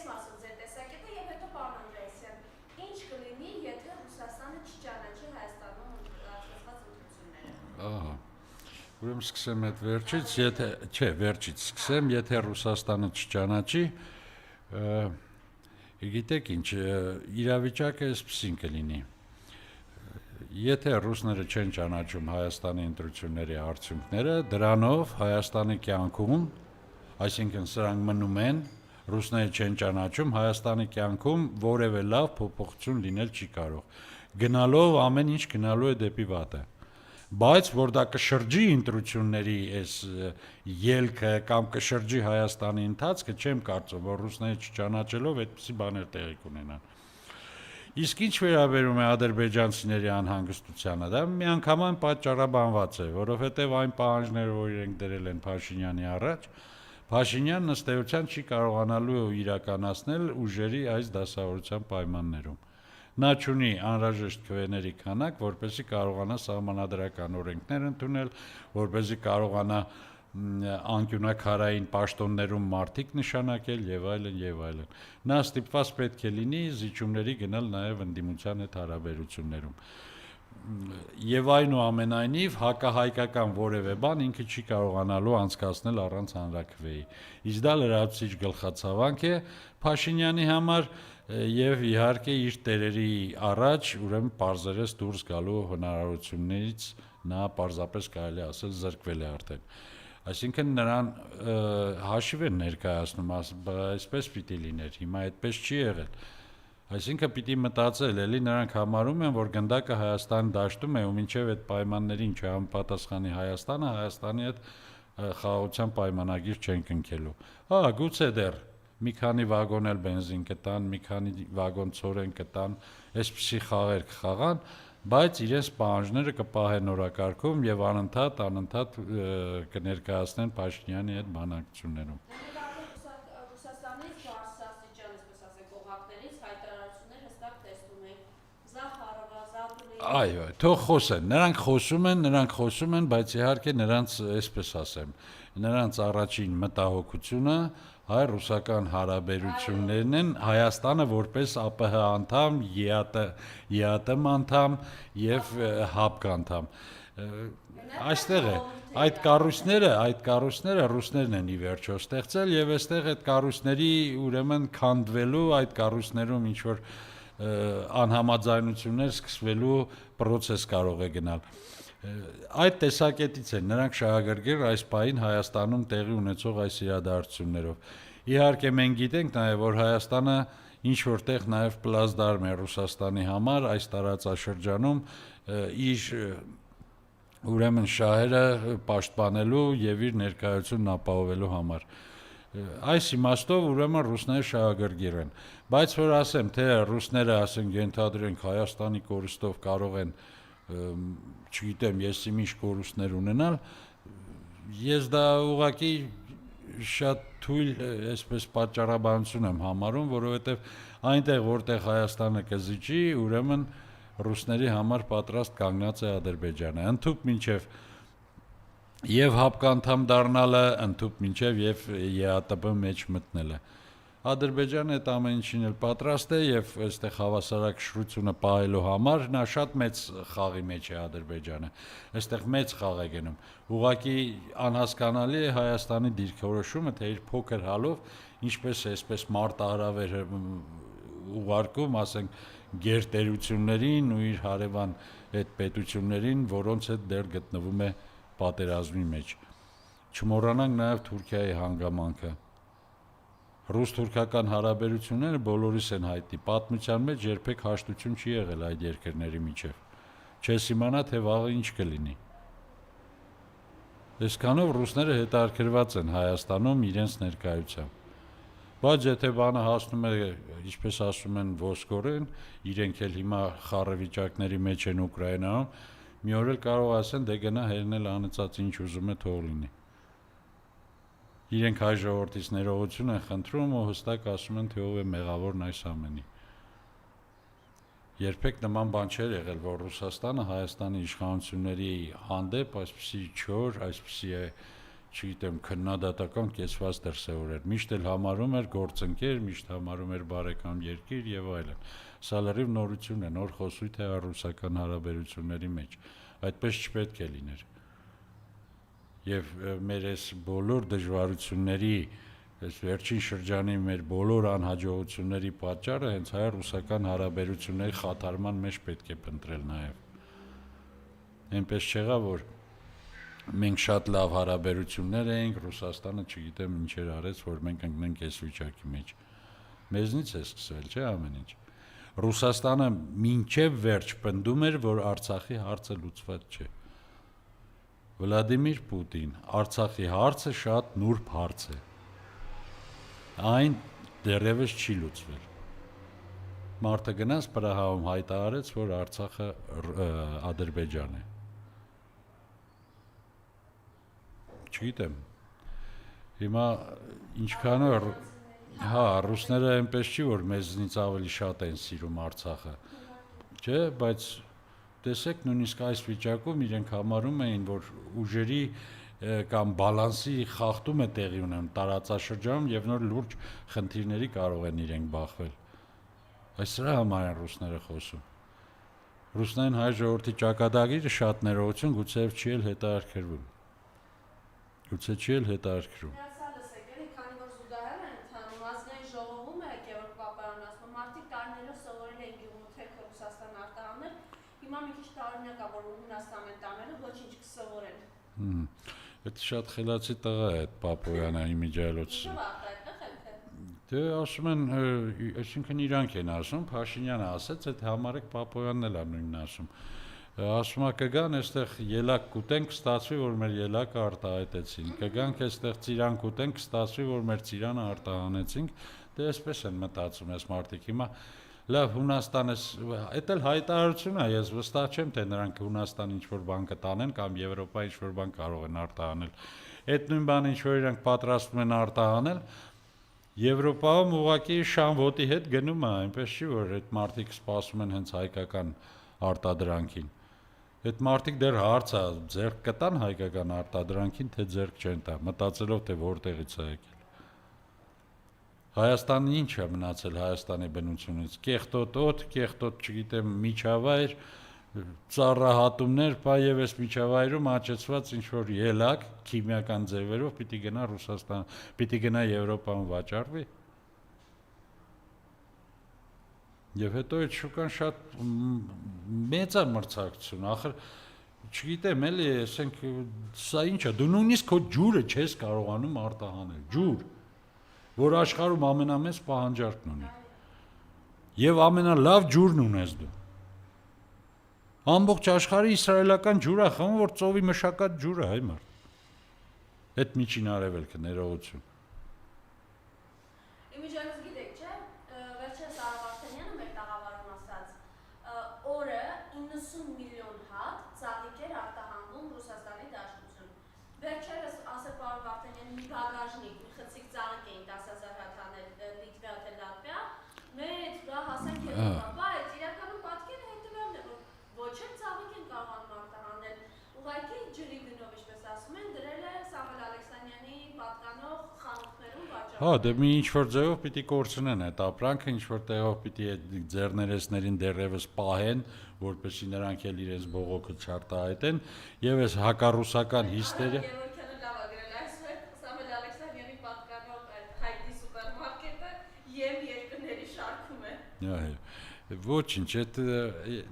այս մասով ձեր տեսակետը եւ հետո պարոն Անդրեասյան, ինչ կլինի, եթե Ռուսաստանը չճանաչի Հայաստանում անցկացված ընտրությունները։ Ուրեմն սկսեմ այդ վերջից, վերջից սկսեմ, եթե Ռուսաստանը չճանաչի, գիտեք ինչ, իրավիճակը այսպեսին կլինի։ Եթե ռուսները չեն ճանաչում Հայաստանի ընտրությունների արդյունքները, դրանով Հայաստանի կյանքում, այսինքն սրանք մնում են, ռուսները չեն ճանաչում, Հայաստանի կյանքում որևէ լավ փոփոխություն լինել չի կարող։ Գնալով ամեն ինչ գնալու է դեպի վատը։ Բայց որ դա կշրջի ընտրությունների այս ելքը կամ կշրջի Հայաստանի ընթացքը, չեմ կարծում, որ ռուսները չճանաչելով այդպիսի բաներ տեղի կունենան։ Իսկ ինչ վերաբերում է ադրբեջանցիների անհանգստությանը, դա միանգամայն պատճառաբանված է, որովհետև այն պահանջները, որ իրենք դրել են Փաշինյանի առաջ, Փաշինյանն ըստ էության չի կարողանալու իրականացնել ուժերի այս դասավորության պայմաններում։ Նա չունի անհրաժեշտ քվեների քանակ, որպեսզի կարողանա սահմանադրական օրենքներ ընդունել, որպեսզի կարողանա անկյունակարային պաշտոններում մարդիկ նշանակել եւ այլն եւ այլն։ Նա ստիպված պետք է լինի զիջումների գնալ նաեւ ընդդիմության հետ հարաբերություններում։ Եվ այնուամենայնիվ հակահայկական որևէ բան ինքը չի կարողանալու անցկացնել առանց հանրաքվեի։ Իսկ դա լրացուցիչ գլխացավանք է Փաշինյանի համար եւ իհարկե իր տերերի առաջ, ուրեմն պարզերես դուրս գալու հնարավորություններից նա պարզապես կարելի ասել զրկվել է արդեն։ Այսինքն նրան հաշիվ են ներկայացնում, այսպես պիտի լիներ, հիմա այդպես չի եղել։ Այսինքն պիտի մտածել, էլի նրանք համարում են, որ գնդակը Հայաստանի դաշտում է ու մինչև այդ պայմաններին չհամապատասխանի Հայաստանը, Հայաստանի հետ խաղաղության պայմանագիր չեն կնքելու։ Գուցե դեռ մի քանի վագոն էլ բենզին կտան, մի քանի վագոն ցորեն կտան, այսպիսի խաղեր կխաղան, բայց իրենց պահանջները կպահեն օրակարգում եւ անընդհատ կներկայացնեն Փաշինյանի հետ բանակցություններում։ Ռուսաստանից բարձրաստիճան, այսպես ասենք, օղակներից հայտարարություններ հստակ տեսնում ենք։ Զախարովա, Զատուլի։ Այո, թող խոսեն, նրանք խոսում են, բայց իհարկե նրանց, այսպես ասեմ, նրանց առաջին մտահոգությունը հայ-ռուսական հարաբերություններն են, Հայաստանը որպես ԱՊՀ անդամ, ԵԱՏՄ անդամ եւ ՀԱՊԿ անդամ։ Այստեղ է այդ կառույցները ռուսներն են ի վերջո ստեղծել եւ այստեղ այդ կառույցների ուրեմն քանդվելու, այդ կառույցներում ինչ որ անհամաձայնություններ սկսվելու process կարող է գնալ։ Այդ տեսակետից են նրանք շահագրգիռ այս պահին Հայաստանում տեղի ունեցող այս իրադարձություններով։ Իհարկե մենք գիտենք նաև, որ Հայաստանը ինչ որտեղ նաև պլազդարմ է Ռուսաստանի համար այս տարածաշրջանում իր ուրեմն շահերը պաշտպանելու եւ իր ներկայությունն ապահովելու համար։ Այս իմաստով ուրեմն ռուսները շահագրգիռ են, բայց որ ասեմ, թե ռուսները ասենք ենթադրենք Հայաստանի կորստով կարող են չգիտեմ, ես ինչ կորուստներ ունենալ, ես դա ուղղակի շատ թույլ այսպես պատճառաբանություն եմ համարում, որովհետև այնտեղ որտեղ Հայաստանը կզիջի, ուրեմն ռուսների համար պատրաստ կանգնած է Ադրբեջանը, ընդհուպ մինչև եւ ՀԱՊԿ անդամ դառնալը, ընդհուպ մինչև եւ ԵԱՏԲ մեջ մտնելը։ Ադրբեջանը այդ ամեն ինչին էլ պատրաստ է եւ այստեղ հավասարակշռությունը պահելու համար նա շատ մեծ խաղի մեջ է Ադրբեջանը։ Այստեղ մեծ խաղ է գնում։ Ուղղակի անհասկանալի է Հայաստանի դիրքորոշումը, թե իր փոքր հալով ինչպես է այսպես մարտահրավեր ուղարկում, ասենք, գերտերություններին ու իր հարևան այդ պետություններին, որոնց հետ դեռ գտնվում է պատերազմի մեջ։ Չմոռանանք նաեւ Թուրքիայի հանգամանքը։ Ռուս-թուրքական հարաբերությունները բոլորիս են հայտնի, պատմության մեջ երբեք հաշտություն չի եղել այդ երկրների միջև։ Չես իմանա, թե վաղը ինչ կլինի։ Այսքանով ռուսները հետաքրքրված են Հայաստանում իրենց ներկայությամբ։ Բայց եթե բանը հասնում է, ինչպես ասում են, ոսկորեն, իրենք էլ հիմա խառը-վիճակների մեջ են Ուկրաինայում, մի օր էլ կարող ասեն, դե գնա հերնել անեցած ինչ ուզում է թող լինի։ Իրենք հայ ժողովրդից ներողություն են խնդրում ու հստակ ասում են, թե ով է մեղավորն այս ամենի։ Երբեք նման բան չէր եղել, որ Ռուսաստանը Հայաստանի իշխանությունների հանդեպ այսպիսի չոր, այսպիսի չգիտեմ, քննադատական կեցված դրսևորել։ Միշտ էլ համարում էր գործընկեր, միշտ համարում էր բարեկամ երկիր եւ այլն։ Սա լրիվ նորություն է, նոր խոսույթ է ռուսական հարաբերությունների մեջ։ Այդպես չպետք է լիներ։ Եվ մեր այս բոլոր դժվարությունների, այս վերջին շրջանի մեր բոլոր անհաջողությունների պատճառը հենց հայ-ռուսական հարաբերությունների խաթարման մեջ պետք է փնտրել նաեւ։ Այնպես չեղավ, որ մենք շատ լավ հարաբերություններ էինք, Ռուսաստանը չգիտեմ ինչեր արեց, որ մենք ընկնենք այս վիճակի մեջ։ Մեզնից է սկսվել, չէ՞ ամեն ինչ։ Ռուսաստանը մինչև վերջ պնդում էր, որ Արցախի հարցը լուծված չէ։ Վլադիմիր Պուտին, Արցախի հարցը շատ նուրբ հարց է։ Այն դեռևս չի լուծվել։ Մարդը գնաց Պրահայում հայտարարեց, որ Արցախը Ադրբեջան է։ Չգիտեմ, հիմա ինչքան որ, ռուսները այնպես չի, որ մեզնից ավելի շատ են սիրում Արցախը, չէ, բայց տեսեք նույնիսկ այս վիճակում իրենք համարում էին, որ ուժերի կամ բալանսի խախտում է տեղի ունենում տարածաշրջանում եւ նոր լուրջ խնդիրների կարող են իրենք բախվել։ Այս սրա համար են ռուսները խոսում։ Ռուսներին հայ ժողովրդի ճակատագիրը շատ ներողություն, գուցեև չի էլ հետաքրքրվում։ Գուցե չի էլ հետաքրքրում։ Սա լսեք, էլի քանի որ զուգահեռ են ընթանում, ազգային ժողովում է Գևորգ Պապայանն ասում, մարդիկ տարիներով սովորել են գյուղմթերքը Ռուսաստան արտահանել, հիմա մի քիչ տարօրինակ է, որ Հունաստան են տանելու, ոչինչ կսովորեն։ Դա շատ խելացի տղա է այդ Պապոյանը իմիջիայլոց։ Դե ասում են, այսինքն իրանք են ասում, Փաշինյանը ասեց, այդ համարեք Պապոյանն էլ է նույնն ասում։ Ասում է կգան այստեղ ելակ կուտենք, կստացվի, որ մեր ելակը արտահայտեցին։ Կգանք այստեղ ծիրան կուտենք, կստացվի, որ մեր ծիրանը արտահանեցինք։ Դե այսպես են մտածում այս մարդիկ։ Հիմա լավ Հունաստանը, այդ էլ հայտարարություն է, ես վստահ չեմ, թե նրանք Հունաստան ինչ-որ բան կտանեն կամ Եվրոպա ինչ-որ բան կարող են արտահանել։ Այդ նույն բանը ինչ-որ իրանք պատրաստվում են արտահանել, Եվրոպայում ուղղակի շան ոտի հետ գնում է, այնպես չի, որ այդ մարդիկ սպասում են հենց հայկական արտադրանքին։ Այդ մարդիկ դեռ հարց է, ձեռք կտան հայկական արտադրանքին, թե ձեռք չեն տա, մտածելով, թե որտեղից է եկել։ Հայաստանը ինչ է մնացել Հայաստանի բնությունից, կեղտոտ օդ, կեղտոտ, չգիտեմ, միջավայր, ծառահատումներ, եւ այս միջավայրում աճեցված ինչ-որ ելակ, քիմիական ձևերով պիտի գնա Ռուսաստան, պիտի գնա Եվրոպան վաճառվի։ Եվ հետո այդ շուկան շատ մեծ է մրցակցություն, ախր չգիտեմ էլի, ասենք սա ինչ է, դու նույնիսկ քո ջուրը չես կարողանում արտահանել, ջուր, որ աշխարհում ամենամեծ պահանջարկն ունի։ Եվ ամենալավ ջուրն ունես դու։ Ամբողջ աշխարհի իսրայելական ջուր է խմում, որ ծովի մշակած ջուրը հայ մարդ։ Այդ միջին արևելքը ներողություն։ Իմիջիայլոց գիտեք, չէ՞, վերջերս Արա Վարդանյանը մեր տաղավարում ասաց, օրը 90 միլիոն հատ ծաղիկ էր արտահանվում Ռուսաստանի Դաշնություն։ Վերջերս ասել պարոն Վարդանյանը մի բագաժնիկ, մի խցիկ ծաղիկ էին 10,000 հատ անել Լիտվա թե Լատվիա, մեծ դա հասանք Եվրոպա, այդ իրականում պատկերը հետևյալն է, որ ոչ էլ ծաղիկ են կարողանում արտահանել, ուղղակի ջրի գնով, ինչպես ասում են, դրել է Սամվել Ալեքսանյանի պատկանող խանութներում վաճառել։ Հա, դե մի ինչ-որ ձևով պիտի կորցնեն այդ ապրանքը, ինչ-որ տեղով պիտի այդ ձեռներեցներին դեռևս պահեն, որպեսզի նրանք էլ իրենց բողոքը չարտահայտեն, եւ այս հակառուսական հիստերիա։ Գևորգյանը լավ է գրել այսօր Սամվել Ալեքսանյանի պատկանող հայտի սուպերմարկետը ԵՄ երկրների շարքում է։ Այո։ Ոչինչ, այդ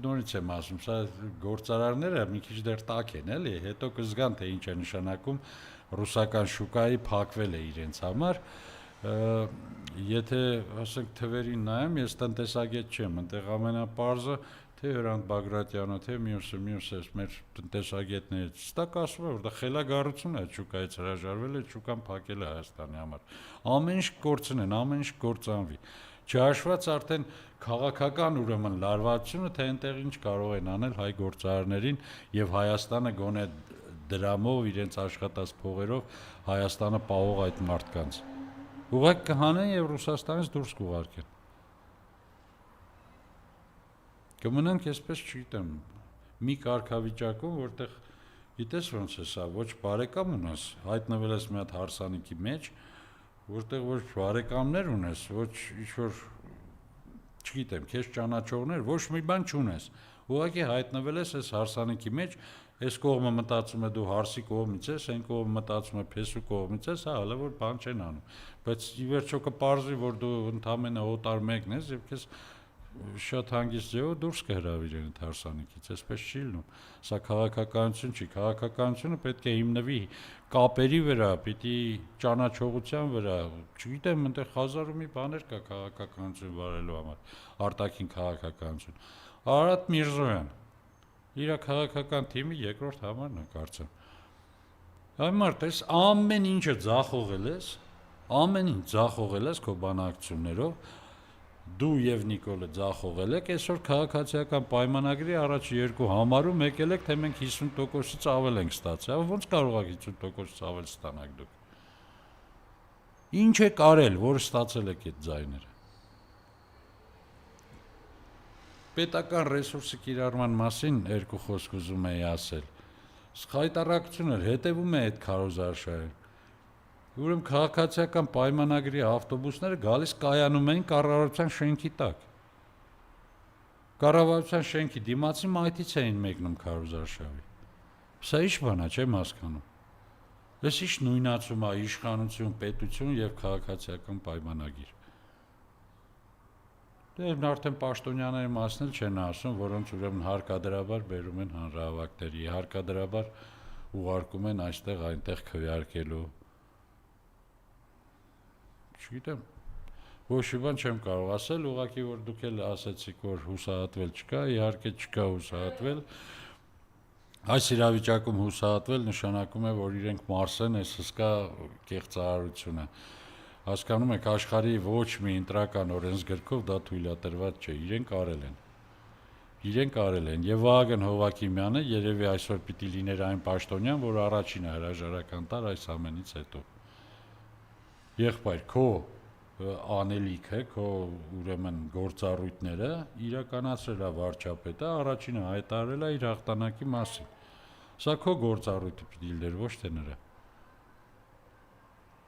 նորից եմ ասում, սա գործարարները մի քիչ դեռ տաք են, էլի, հետո կզգան թե ինչ է նշանակում ռուսական շուկայի փակվել է իրենց համար, եթե ասենք թվերին նայեմ, ես տնտեսագետ չեմ, այնտեղ ամենապարզը թե Հրանտ Բագրատյանը, թե մյուսը մեր տնտեսագետներից, ստակ ասում է, որ դա խելագարություն է շուկայից հրաժարվել է, շուկան փակել է Հայաստանի համար։ Ամեն ինչ կորցնեն, ամեն ինչ կործանվի։ Չհաշված արդեն քաղաքական ուրեմն լարվածությունը, թե այնտեղ ինչ կարող են անել հայ գործարարներին եւ Հայաստանը գոնե դրամով իրենց աշխատած փողերով Հայաստանը պահող այդ մարդկանց։ Ուղղակի կհանեն եւ Ռուսաստանից դուրս կուղարկեն։ Կմնանք այսպես, չգիտեմ, մի կարգավիճակում, որտեղ Գիտես ոնց է սա, ոչ բարեկամ ունես, հայտնվել ես մի հատ հարսանիքի մեջ, որտեղ ոչ բարեկամներ ունես, ոչ ինչ-որ, չգիտեմ, քեզ ճանաչողներ, ոչ մի բան չունես, ուղղակի հայտնվել ես այս հարսանիքի մեջ, այս կողմը մտածում է դու հարսի կողմից ես, այն կողմը մտածում է փեսու կողմից ես, հələ որ բան չեն անում, բայց ի վերջո կպարզվի, որ դու ընդամենը օտար մեկն ես եւ քեզ շատ հանգիստ ձևով դուրս կհրավիրեն այդ հարսանիքից, այսպես չի լինում, սա քաղաքականություն չի, քաղաքականությունը պետք է հիմնվի կապերի վրա, պիտի ճանաչողության վրա, չգիտեմ, այնտեղ հազար ու մի բաներ կա քաղաքականություն վարելու համար, արտաքին քաղաքականություն, Արարատ Միրզոյան, իր քաղաքական թիմի երկրորդ համարն է կարծեմ, Այմարդ, ես ամեն ինչը ձախողել ես, ամեն ինչ ձախողել ես քո բանակցություններով, դու եւ Նիկոլը ձախողել եք, այսօր քաղաքացիական պայմանագրի առաջի երկու համարում եկել եք, թե մենք 50%-ից ավել ենք ստացել, ոնց կարող եք 50%-ից ավել ստանալ դուք։ Ինչ եք արել, որ ստացել եք այդ ձայները։ Պետական ռեսուրսի կիրառման մասին երկու խոսք ուզում էի ասել։ Սխայտարակությունը հետևում է այդ քարոզարշավին։ Ուրեմն քաղաքացիական պայմանագրի ավտոբուսները գալիս կայանում էին կառավարության շենքի տակ։ Կառավարության շենքի դիմացի մայթից էին մեկնում քարոզարշավի։ Սա ի՞նչ բան է, չեմ հասկանում։ Այս ի՞նչ նույնացում է իշխանություն, պետություն եւ քաղաքացիական պայմանագիր։ Դե արդեն պաշտոնյաների մասն էլ չեն ասում, որոնց ուրեմն հարկադրաբար բերում են հանրահավաքների, հարկադրաբար ուղարկում են այստեղ այնտեղ քվեարկելու։ Չգիտեմ, ոչ մի բան չեմ կարող ասել, ուղղակի որ դուք էլ ասեցիք, որ հուսահատվել չկա, իհարկե չկա հուսահատվել։ Այս իրավիճակում հուսահատվել նշանակում է, որ իրենք մարսեն այս հսկա կեղծարարությունը։ Հասկանում եք, աշխարհի ոչ մի ընտրական օրենսգրքով դա թույլատրված չէ, իրենք արել են, եւ Վահագն Հովակիմյանը երևի այսօր պիտի լիներ այն պաշտոնյան, որ առաջինը հրաժարական տար այս ամենից հետո։ Եղբայր, քո անելիքը, քո ուրեմն գործառույթները իրականացրել է վարչապետը, առաջինը հայտարարել է իր հաղթանակի մասին։ Սա քո գործառույթը պիտի լիներ, ոչ թե նրա։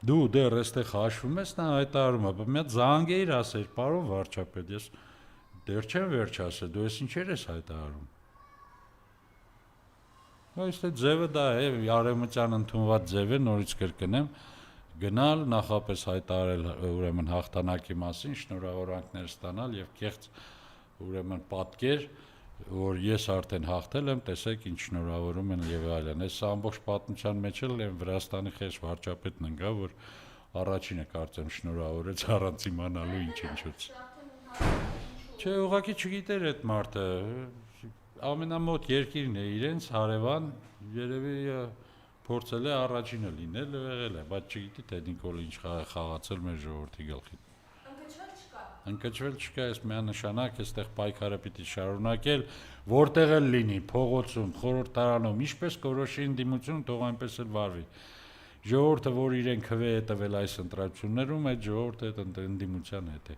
Դու դեռ այստեղ հաշվում ես, նա հայտարարում է, մի հատ զանգեիր ասեր, պարոն վարչապետ, ես դեռ չեմ վերջ ասել, դու ես ինչեր ես հայտարարում։ Այստեղ ձևը դա է, արևմտյան ընդունված ձև է, նորից կրկնեմ, գնալ, նախապես հայտարարել ուրեմն հաղթանակի մասին, շնորհավորանքներ ստանալ եւ կեղծ ուրեմն պատկեր, որ ես արդեն հաղթել եմ, տեսեք ինչ շնորհավորում են եւ այլն։ Այս ամբողջ պատմության մեջ էլ այն Վրաստանի խես վարչապետն ընկա, որ առաջինը կարծեմ շնորհավորեց առանց իմանալու ինչ-ինչուց։ Չէ, ուղղակի չգիտեր այդ մարդը, ամենամոտ երկիրն է իրենց հարևան, երևի փորձել է առաջինը լինել, եղել է, բայց չգիտի թե Նիկոլը ինչ խաղացել մեր ժողովրդի գլխին։ Ընկճվել չկա, այս միանշանակ այստեղ պայքարը պիտի շարունակել, որտեղ էլ լինի, փողոցում, խորհրդարանում, ինչպես կորոշի ընդդիմություն, թող այնպես էլ վարվի։ Ժողովուրդը, որ իրեն քվե է տվել այս ընտրություններում, այդ ժողովուրդը այդ ընդդիմության հետ է։